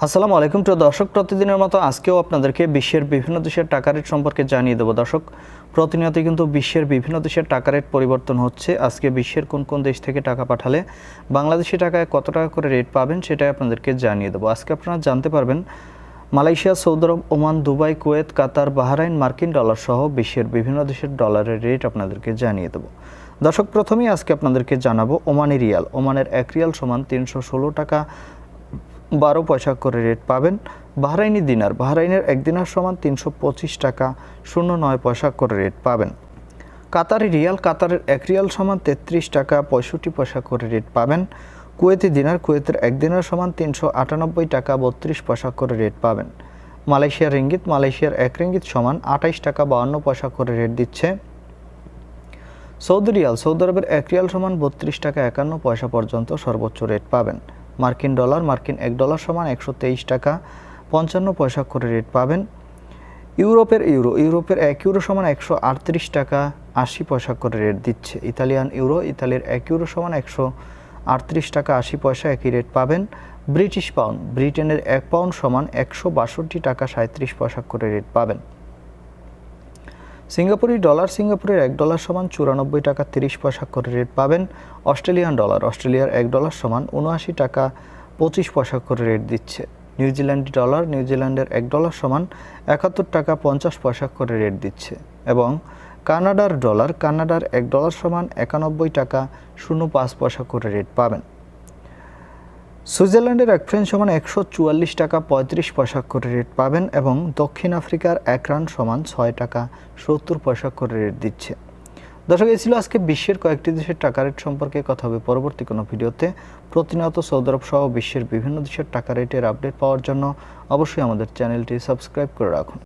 আসসালামু আলাইকুম প্রিয় দর্শক, প্রতিদিনের মতো আজকেও আপনাদেরকে বিশ্বের বিভিন্ন দেশের টাকা রেট সম্পর্কে জানিয়ে দেব। দর্শক, প্রতিনিয়ত কিন্তু বিশ্বের বিভিন্ন দেশের টাকা রেট পরিবর্তন হচ্ছে। আজকে বিশ্বের কোন কোন দেশ থেকে টাকা পাঠালে বাংলাদেশি টাকায় কত টাকা করে রেট পাবেন সেটাই আপনাদেরকে জানিয়ে দেবো। আজকে আপনারা জানতে পারবেন মালয়েশিয়া, সৌদি আরব, ওমান, দুবাই, কুয়েত, কাতার, বাহরাইন, মার্কিন ডলার সহ বিশ্বের বিভিন্ন দেশের ডলারের রেট আপনাদেরকে জানিয়ে দেবো। দর্শক, প্রথমেই আজকে আপনাদেরকে জানাবো ওমানি রিয়াল। ওমানের 1 রিয়াল সমান 316 টাকা 12 পয়সা করে রেট পাবেন। বাহরাইনি দিনার, বাহরাইনের 1 দিনার সমান 325 টাকা 09 পয়সা করে রেট পাবেন। কাতারি রিয়াল, কাতারের 1 রিয়াল সমান 33 টাকা 65 পয়সা করে রেট পাবেন। কুয়েতি দিনার, কুয়েতের 1 দিনার সমান 398 টাকা 32 পয়সা করে রেট পাবেন। মালয়েশিয়ার রিঙ্গিত, মালয়েশিয়ার 1 রিঙ্গিত সমান 28 টাকা 52 পয়সা করে রেট দিচ্ছে। সৌদি রিয়াল, সৌদি আরবের 1 রিয়াল সমান 32 টাকা 51 পয়সা পর্যন্ত সর্বোচ্চ রেট পাবেন। মার্কিন ডলার, মার্কিন 1 ডলার সমান 123 টাকা 55 পয়সা করে রেট পাবেন। ইউরোপের ইউরো, ইউরোপের 1 ইউরো সমান 138 টাকা 80 পয়সা করে রেট দিচ্ছে। ইতালিয়ান ইউরো, ইতালির 1 ইউরো সমান 138 টাকা 80 পয়সা একই রেট পাবেন। ব্রিটিশ পাউন্ড, ব্রিটেনের 1 পাউন্ড সমান 162 টাকা 37 পয়সা করে রেট পাবেন। সিঙ্গাপুরি ডলার, সিঙ্গাপুরের 1 ডলার সমান 94 টাকা 30 পয়সা করে রেট পাবেন। অস্ট্রেলিয়ান ডলার, অস্ট্রেলিয়ার 1 ডলার সমান 79 টাকা 25 পয়সা করে রেট দিচ্ছে। নিউজিল্যান্ড ডলার, নিউজিল্যান্ডের 1 ডলার সমান 71 টাকা 50 পয়সা করে রেট দিচ্ছে। এবং কানাডার ডলার, কানাডার 1 ডলার সমান 91 টাকা 05 পয়সা করে রেট পাবেন। সুইজারল্যান্ডের 1 ফ্রাঙ্ক সমান 144 টাকা 35 পয়সা করে রেট পাবেন। এবং দক্ষিণ আফ্রিকার 1 রান্ড সমান 6 টাকা 70 পয়সা করে রেট দিচ্ছে। দর্শক, এই ছিল আজকে বিশ্বের কয়েকটি দেশের টাকা রেট সম্পর্কে কথা হবে পরবর্তী কোনো ভিডিওতে। প্রতিনিয়ত সৌদি আরব সহ বিশ্বের বিভিন্ন দেশের টাকা রেটের আপডেট পাওয়ার জন্য অবশ্যই আমাদের চ্যানেলটি সাবস্ক্রাইব করে রাখুন।